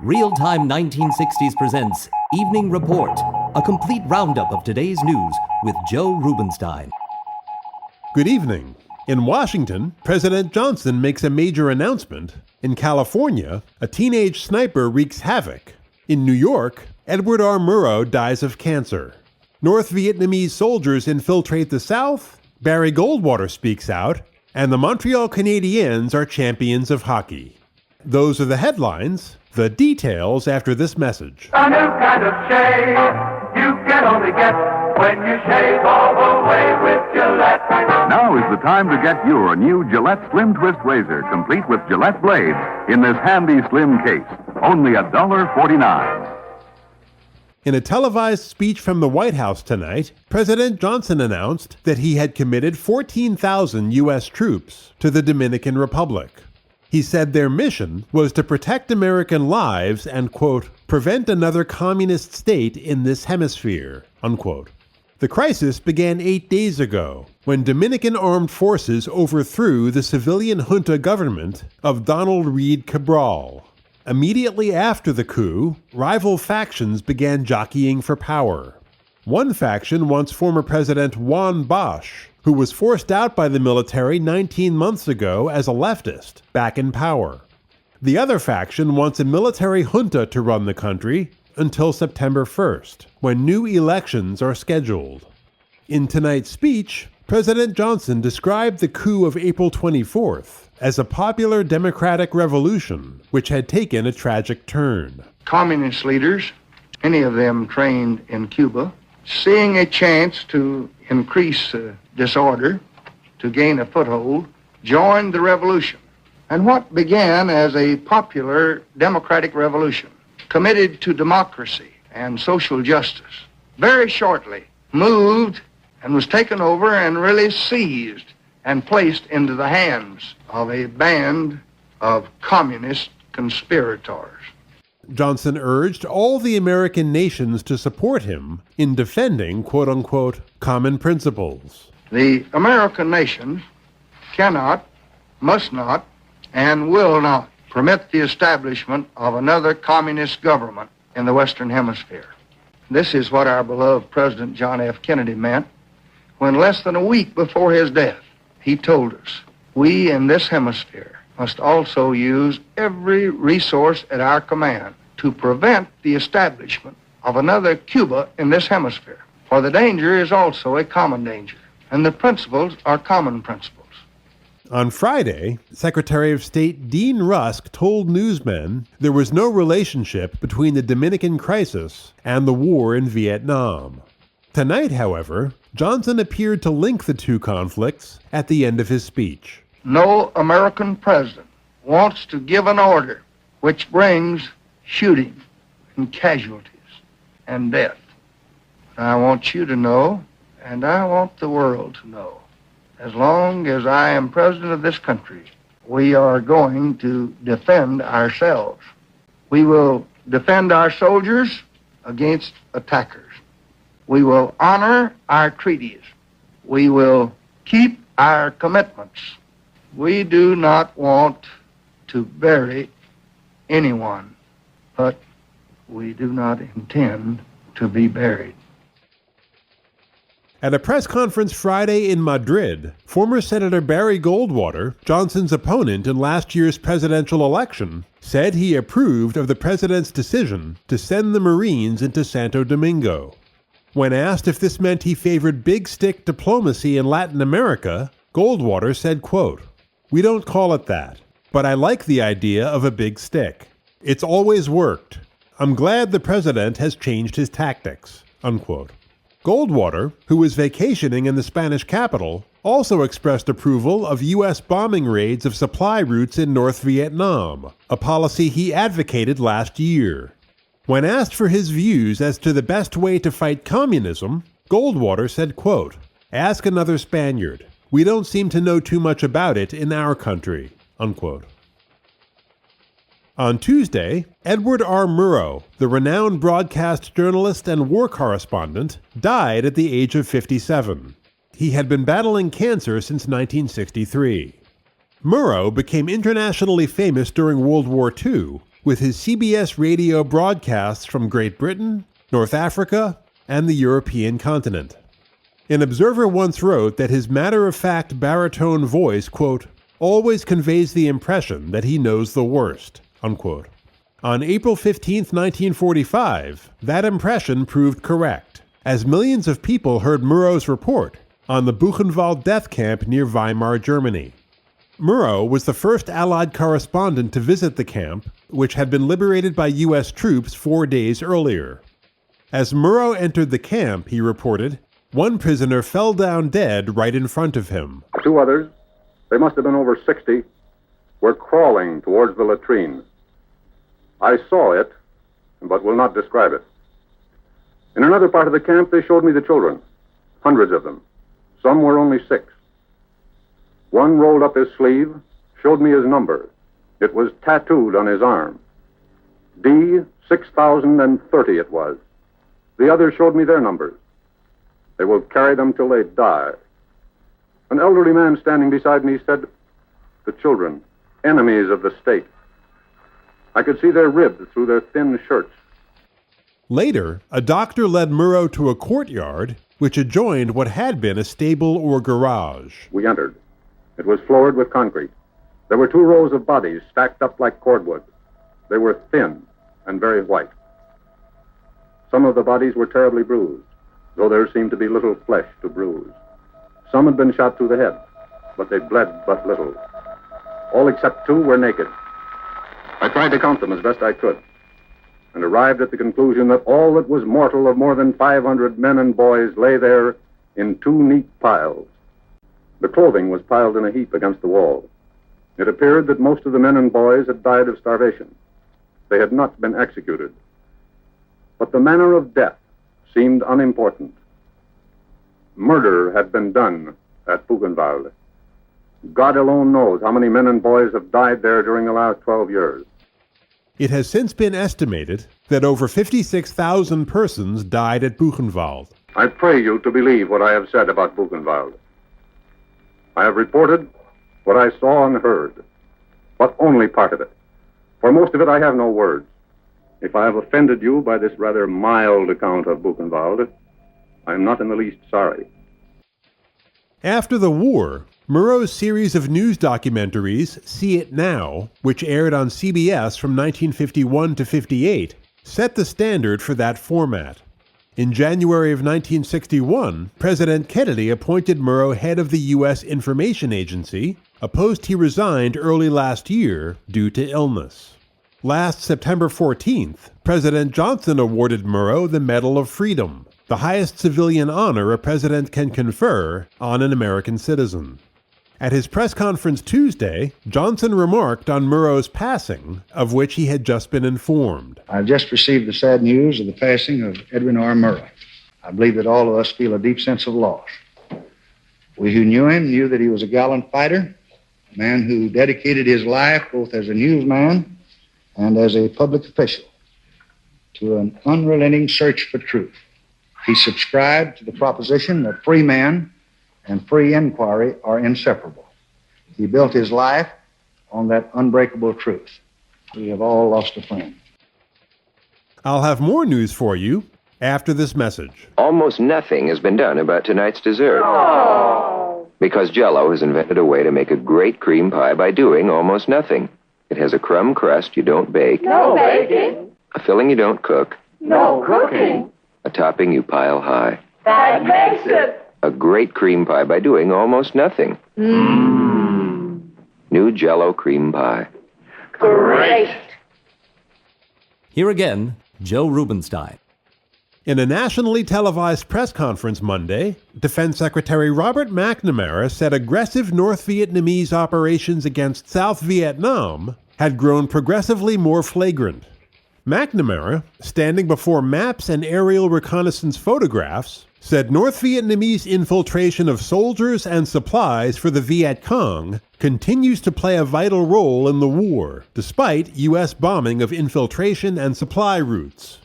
Real-Time 1960s presents Evening Report, a complete roundup of today's news with Joe Rubenstein. Good evening. In Washington, President Johnson makes a major announcement. In California, a teenage sniper wreaks havoc. In New York, Edward R. Murrow dies of cancer. North Vietnamese soldiers infiltrate the South. Barry Goldwater speaks out. And the Montreal Canadiens are champions of hockey. Those are the headlines. The details after this message. A new kind of shave you can only get when you shave all the way with Gillette. Now is the time to get your new Gillette Slim Twist Razor, complete with Gillette blades, in this handy slim case. Only $1.49. In a televised speech from the White House tonight, President Johnson announced that he had committed 14,000 U.S. troops to the Dominican Republic. He said their mission was to protect American lives and, quote, prevent another communist state in this hemisphere, unquote. The crisis began 8 days ago when Dominican armed forces overthrew the civilian junta government of Donald Reed Cabral. Immediately after the coup, rival factions began jockeying for power. One faction wants former President Juan Bosch, who was forced out by the military 19 months ago as a leftist, back in power. The other faction wants a military junta to run the country until September 1st, when new elections are scheduled. In tonight's speech, President Johnson described the coup of April 24th as a popular democratic revolution which had taken a tragic turn. Communist leaders, many of them trained in Cuba, seeing a chance to increase disorder, to gain a foothold, joined the revolution. And what began as a popular democratic revolution, committed to democracy and social justice, very shortly moved and was taken over and really seized and placed into the hands of a band of communist conspirators. Johnson urged all the American nations to support him in defending, quote-unquote, common principles. The American nation cannot, must not, and will not permit the establishment of another communist government in the Western Hemisphere. This is what our beloved President John F. Kennedy meant when less than a week before his death, he told us, we in this hemisphere must also use every resource at our command to prevent the establishment of another Cuba in this hemisphere. For the danger is also a common danger, and the principles are common principles. On Friday, Secretary of State Dean Rusk told newsmen there was no relationship between the Dominican crisis and the war in Vietnam. Tonight, however, Johnson appeared to link the two conflicts at the end of his speech. No American president wants to give an order which brings shooting and casualties and death. I want you to know, and I want the world to know, as long as I am president of this country, we are going to defend ourselves. We will defend our soldiers against attackers. We will honor our treaties. We will keep our commitments. We do not want to bury anyone, but we do not intend to be buried. At a press conference Friday in Madrid, former Senator Barry Goldwater, Johnson's opponent in last year's presidential election, said he approved of the president's decision to send the Marines into Santo Domingo. When asked if this meant he favored big stick diplomacy in Latin America, Goldwater said, quote, we don't call it that, but I like the idea of a big stick. It's always worked. I'm glad the president has changed his tactics, unquote. Goldwater, who was vacationing in the Spanish capital, also expressed approval of U.S. bombing raids of supply routes in North Vietnam, a policy he advocated last year. When asked for his views as to the best way to fight communism, Goldwater said, quote, ask another Spaniard. We don't seem to know too much about it in our country, unquote. On Tuesday, Edward R. Murrow, the renowned broadcast journalist and war correspondent, died at the age of 57. He had been battling cancer since 1963. Murrow became internationally famous during World War II with his CBS radio broadcasts from Great Britain, North Africa, and the European continent. An observer once wrote that his matter-of-fact baritone voice, quote, always conveys the impression that he knows the worst, unquote. On April 15, 1945, that impression proved correct, as millions of people heard Murrow's report on the Buchenwald death camp near Weimar, Germany. Murrow was the first Allied correspondent to visit the camp, which had been liberated by U.S. troops 4 days earlier. As Murrow entered the camp, he reported, one prisoner fell down dead right in front of him. 2 others, they must have been over 60, were crawling towards the latrine. I saw it, but will not describe it. In another part of the camp, they showed me the children, hundreds of them. Some were only 6. One rolled up his sleeve, showed me his number. It was tattooed on his arm. D 6030 it was. The others showed me their numbers. They will carry them till they die. An elderly man standing beside me said, the children, enemies of the state. I could see their ribs through their thin shirts. Later, a doctor led Murrow to a courtyard which adjoined what had been a stable or garage. We entered. It was floored with concrete. There were 2 rows of bodies stacked up like cordwood. They were thin and very white. Some of the bodies were terribly bruised, though there seemed to be little flesh to bruise. Some had been shot through the head, but they bled but little. All except 2 were naked. I tried to count them as best I could, and arrived at the conclusion that all that was mortal of more than 500 men and boys lay there in 2 neat piles. The clothing was piled in a heap against the wall. It appeared that most of the men and boys had died of starvation. They had not been executed. But the manner of death seemed unimportant. Murder had been done at Buchenwald. God alone knows how many men and boys have died there during the last 12 years. It has since been estimated that over 56,000 persons died at Buchenwald. I pray you to believe what I have said about Buchenwald. I have reported what I saw and heard, but only part of it. For most of it I have no words. If I have offended you by this rather mild account of Buchenwald, I am not in the least sorry. After the war, Murrow's series of news documentaries, See It Now, which aired on CBS from 1951 to 58, set the standard for that format. In January of 1961, President Kennedy appointed Murrow head of the U.S. Information Agency, a post he resigned early last year due to illness. Last September 14th, President Johnson awarded Murrow the Medal of Freedom, the highest civilian honor a president can confer on an American citizen. At his press conference Tuesday, Johnson remarked on Murrow's passing, of which he had just been informed. I've just received the sad news of the passing of Edwin R. Murrow. I believe that all of us feel a deep sense of loss. We who knew him knew that he was a gallant fighter, a man who dedicated his life both as a newsman and as a public official to an unrelenting search for truth. He subscribed to the proposition that free men and free inquiry are inseparable. He built his life on that unbreakable truth. We have all lost a friend. I'll have more news for you after this message. Almost nothing has been done about tonight's dessert. Oh. Because Jell-O has invented a way to make a great cream pie by doing almost nothing. It has a crumb crust you don't bake. No baking. A filling you don't cook. No cooking. A topping you pile high. That makes it a great cream pie by doing almost nothing. New Jell-O cream pie. great. Here again, Joe Rubenstein. In a nationally televised press conference Monday, Defense Secretary Robert McNamara said aggressive North Vietnamese operations against South Vietnam had grown progressively more flagrant. McNamara, standing before maps and aerial reconnaissance photographs, said North Vietnamese infiltration of soldiers and supplies for the Viet Cong continues to play a vital role in the war, despite U.S. bombing of infiltration and supply routes.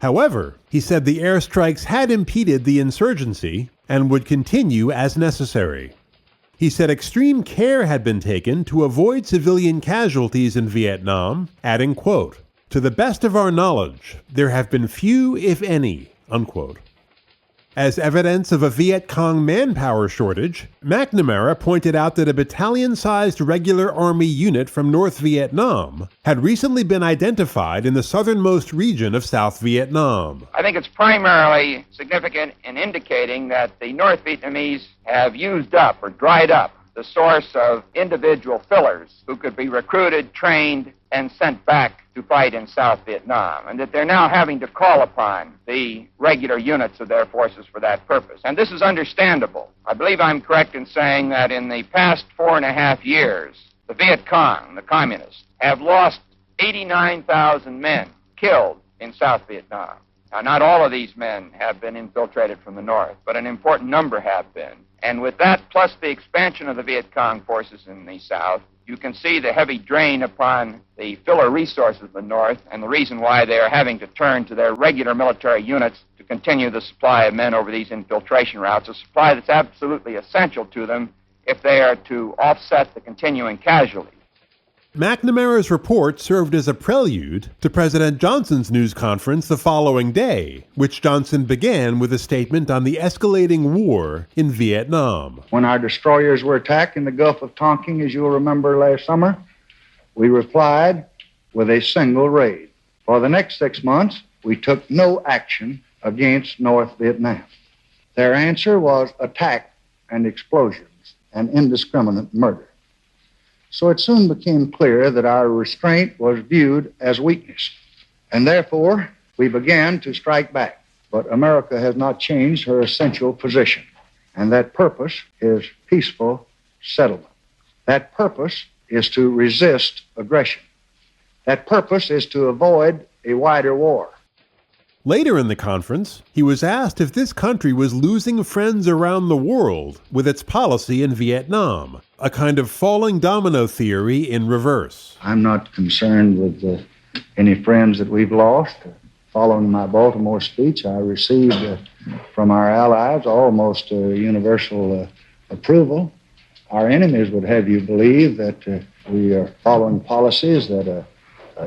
However, he said the airstrikes had impeded the insurgency and would continue as necessary. He said extreme care had been taken to avoid civilian casualties in Vietnam, adding, quote, "To the best of our knowledge, there have been few, if any," unquote. As evidence of a Viet Cong manpower shortage, McNamara pointed out that a battalion-sized regular army unit from North Vietnam had recently been identified in the southernmost region of South Vietnam. I think it's primarily significant in indicating that the North Vietnamese have used up or dried up the source of individual fillers who could be recruited, trained, and sent back to fight in South Vietnam, and that they're now having to call upon the regular units of their forces for that purpose. And this is understandable. I believe I'm correct in saying that in the past 4.5 years, the Viet Cong, the communists, have lost 89,000 men killed in South Vietnam. Now, not all of these men have been infiltrated from the north, but an important number have been. And with that, plus the expansion of the Viet Cong forces in the south, you can see the heavy drain upon the filler resources of the north and the reason why they are having to turn to their regular military units to continue the supply of men over these infiltration routes, a supply that's absolutely essential to them if they are to offset the continuing casualties. McNamara's report served as a prelude to President Johnson's news conference the following day, which Johnson began with a statement on the escalating war in Vietnam. When our destroyers were attacked in the Gulf of Tonkin, as you'll remember last summer, we replied with a single raid. For the next 6 months, we took no action against North Vietnam. Their answer was attack and explosions and indiscriminate murder. So it soon became clear that our restraint was viewed as weakness, and therefore we began to strike back. But America has not changed her essential position, and that purpose is peaceful settlement. That purpose is to resist aggression. That purpose is to avoid a wider war. Later in the conference, he was asked if this country was losing friends around the world with its policy in Vietnam, a kind of falling domino theory in reverse. I'm not concerned with any friends that we've lost. Following my Baltimore speech, I received from our allies almost universal approval. Our enemies would have you believe that we are following policies that are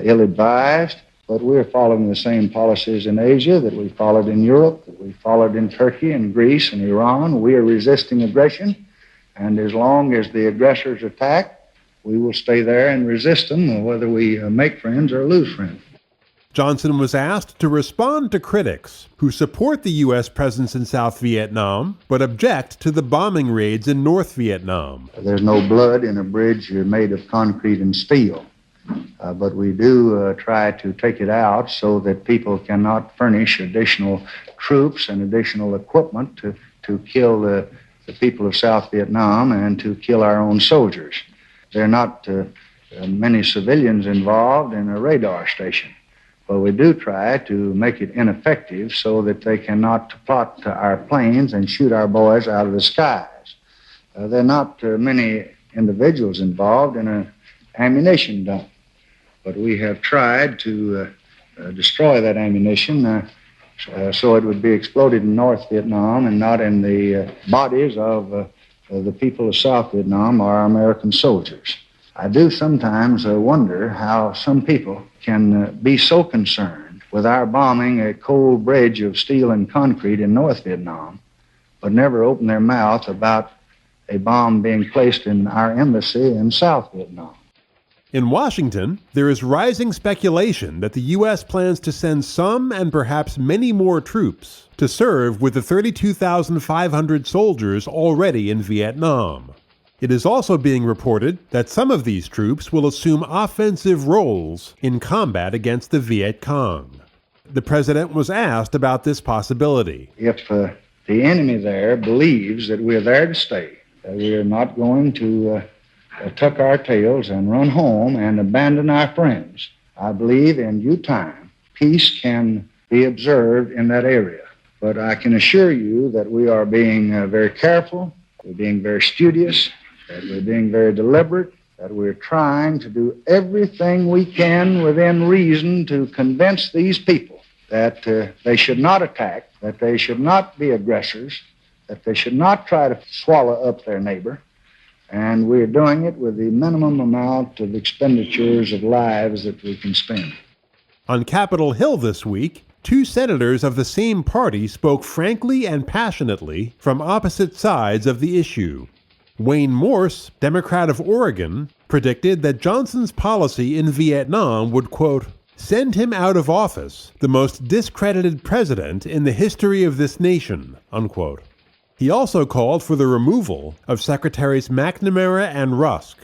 ill-advised, but we're following the same policies in Asia that we followed in Europe, that we followed in Turkey and Greece and Iran. We are resisting aggression, and as long as the aggressors attack, we will stay there and resist them, whether we make friends or lose friends. Johnson was asked to respond to critics who support the U.S. presence in South Vietnam, but object to the bombing raids in North Vietnam. There's no blood in a bridge made of concrete and steel. But we do try to take it out so that people cannot furnish additional troops and additional equipment to kill the people of South Vietnam and to kill our own soldiers. There are not many civilians involved in a radar station, but we do try to make it ineffective so that they cannot plot our planes and shoot our boys out of the skies. There are not many individuals involved in an ammunition dump. But we have tried to destroy that ammunition so it would be exploded in North Vietnam and not in the bodies of the people of South Vietnam or our American soldiers. I do sometimes wonder how some people can be so concerned with our bombing a cold bridge of steel and concrete in North Vietnam, but never open their mouth about a bomb being placed in our embassy in South Vietnam. In Washington, there is rising speculation that the U.S. plans to send some and perhaps many more troops to serve with the 32,500 soldiers already in Vietnam. It is also being reported that some of these troops will assume offensive roles in combat against the Viet Cong. The president was asked about this possibility. If the enemy there believes that we're there to stay, that we are not going to tuck our tails and run home and abandon our friends, I believe in due time peace can be observed in that area. But I can assure you that we are being very careful, we're being very studious, that we're being very deliberate, that we're trying to do everything we can within reason to convince these people that they should not attack, that they should not be aggressors, that they should not try to swallow up their neighbor, And we're doing it with the minimum amount of expenditures of lives that we can spend. On Capitol Hill this week, two senators of the same party spoke frankly and passionately from opposite sides of the issue. Wayne Morse, Democrat of Oregon, predicted that Johnson's policy in Vietnam would, quote, send him out of office, the most discredited president in the history of this nation, unquote. He also called for the removal of Secretaries McNamara and Rusk.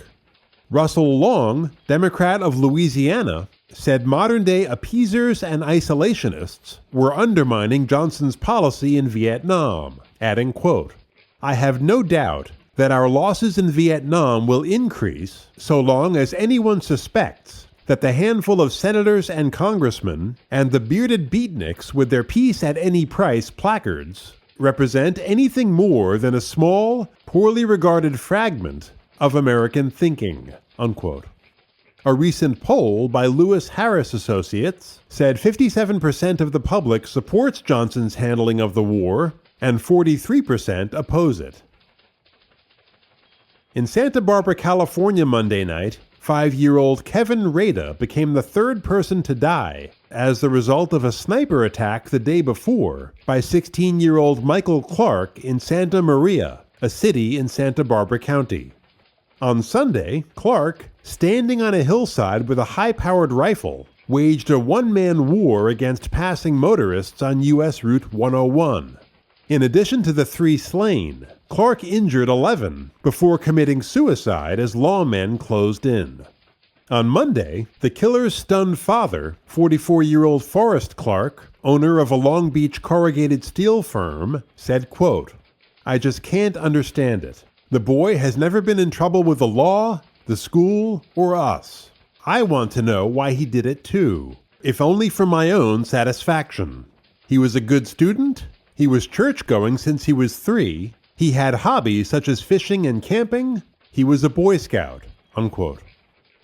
Russell Long, Democrat of Louisiana, said modern-day appeasers and isolationists were undermining Johnson's policy in Vietnam, adding, quote, I have no doubt that our losses in Vietnam will increase so long as anyone suspects that the handful of senators and congressmen and the bearded beatniks with their peace at any price placards represent anything more than a small, poorly regarded fragment of American thinking, unquote. A recent poll by Lewis Harris Associates said 57% of the public supports Johnson's handling of the war and 43% oppose it. In Santa Barbara, California Monday night, 5-year-old Kevin Rada became the third person to die as the result of a sniper attack the day before by 16-year-old Michael Clark in Santa Maria, a city in Santa Barbara County. On Sunday, Clark, standing on a hillside with a high-powered rifle, waged a one-man war against passing motorists on U.S. Route 101. In addition to the 3 slain, Clark injured 11 before committing suicide as lawmen closed in. On Monday, the killer's stunned father, 44-year-old Forrest Clark, owner of a Long Beach corrugated steel firm, said, quote, I just can't understand it. The boy has never been in trouble with the law, the school, or us. I want to know why he did it too, if only for my own satisfaction. He was a good student. He was church-going since he was 3. He had hobbies such as fishing and camping. He was a Boy Scout, unquote.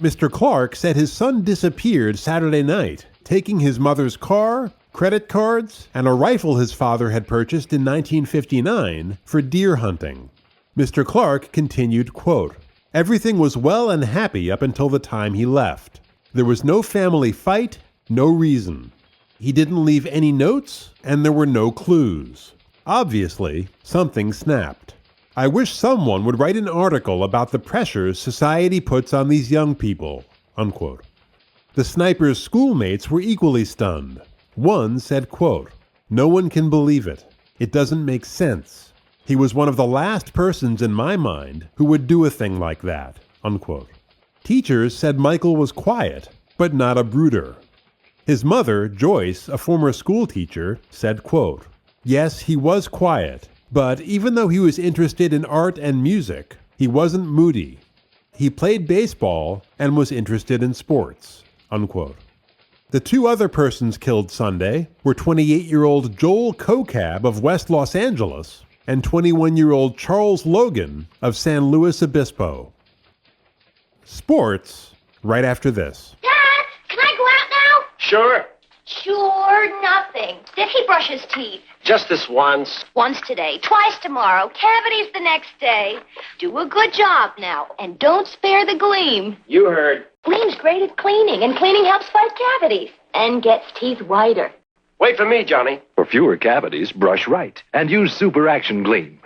Mr. Clark said his son disappeared Saturday night, taking his mother's car, credit cards, and a rifle his father had purchased in 1959 for deer hunting. Mr. Clark continued, quote, everything was well and happy up until the time he left. There was no family fight, no reason. He didn't leave any notes, and there were no clues. Obviously, something snapped. I wish someone would write an article about the pressures society puts on these young people, unquote. The sniper's schoolmates were equally stunned. One said, quote, no one can believe it. It doesn't make sense. He was one of the last persons in my mind who would do a thing like that, unquote. Teachers said Michael was quiet, but not a brooder. His mother, Joyce, a former school teacher, said, quote, yes, he was quiet, but even though he was interested in art and music, he wasn't moody. He played baseball and was interested in sports, unquote. The 2 other persons killed Sunday were 28-year-old Joel Kokab of West Los Angeles and 21-year-old Charles Logan of San Luis Obispo. Sports, right after this. Dad, can I go out now? Sure. Sure, nothing. Did he brush his teeth? Just this once. Once today, twice tomorrow, cavities the next day. Do a good job now, and don't spare the gleam. You heard. Gleam's great at cleaning, and cleaning helps fight cavities and gets teeth whiter. Wait for me, Johnny. For fewer cavities, brush right and use Super Action Gleam.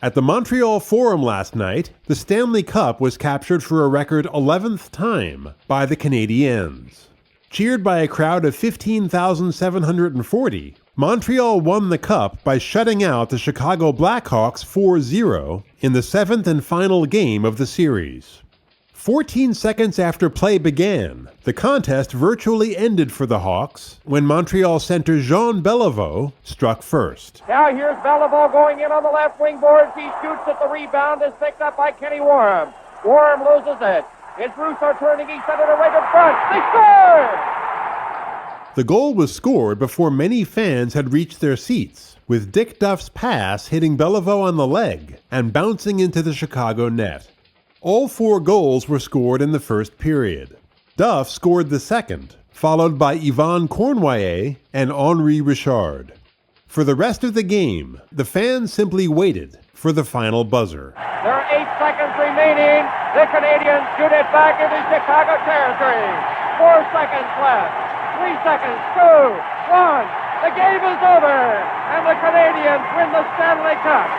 At the Montreal Forum last night, the Stanley Cup was captured for a record 11th time by the Canadiens. Cheered by a crowd of 15,740, Montreal won the Cup by shutting out the Chicago Blackhawks 4-0 in the 7th and final game of the series. 14 seconds after play began, the contest virtually ended for the Hawks when Montreal center Jean Beliveau struck first. Now here's Beliveau going in on the left wing boards. He shoots at the rebound, is picked up by Kenny Warham. Warham loses it. His Bruce are turning. He sent it away to front. They scored! The goal was scored before many fans had reached their seats, with Dick Duff's pass hitting Beliveau on the leg and bouncing into the Chicago net. All 4 goals were scored in the first period. Duff scored the second, followed by Yvan Cournoyer and Henri Richard. For the rest of the game, the fans simply waited for the final buzzer. There are 8 seconds remaining. The Canadiens shoot it back into Chicago territory. 4 seconds left. 3 seconds. 2, 1. The game is over, and the Canadiens win the Stanley Cup.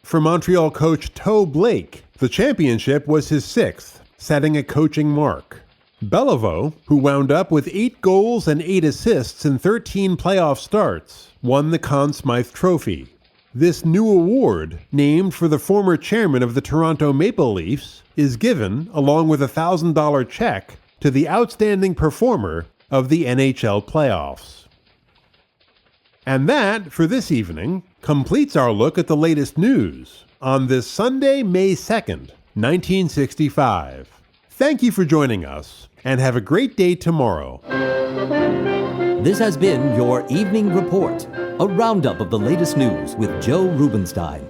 For Montreal coach Toe Blake, the championship was his 6th, setting a coaching mark. Beliveau, who wound up with 8 goals and 8 assists in 13 playoff starts, won the Conn Smythe Trophy. This new award, named for the former chairman of the Toronto Maple Leafs, is given, along with a $1,000 check, to the outstanding performer of the NHL playoffs. And that, for this evening, completes our look at the latest news on this Sunday, May 2nd, 1965. Thank you for joining us, and have a great day tomorrow. This has been your Evening Report, a roundup of the latest news with Joe Rubenstein.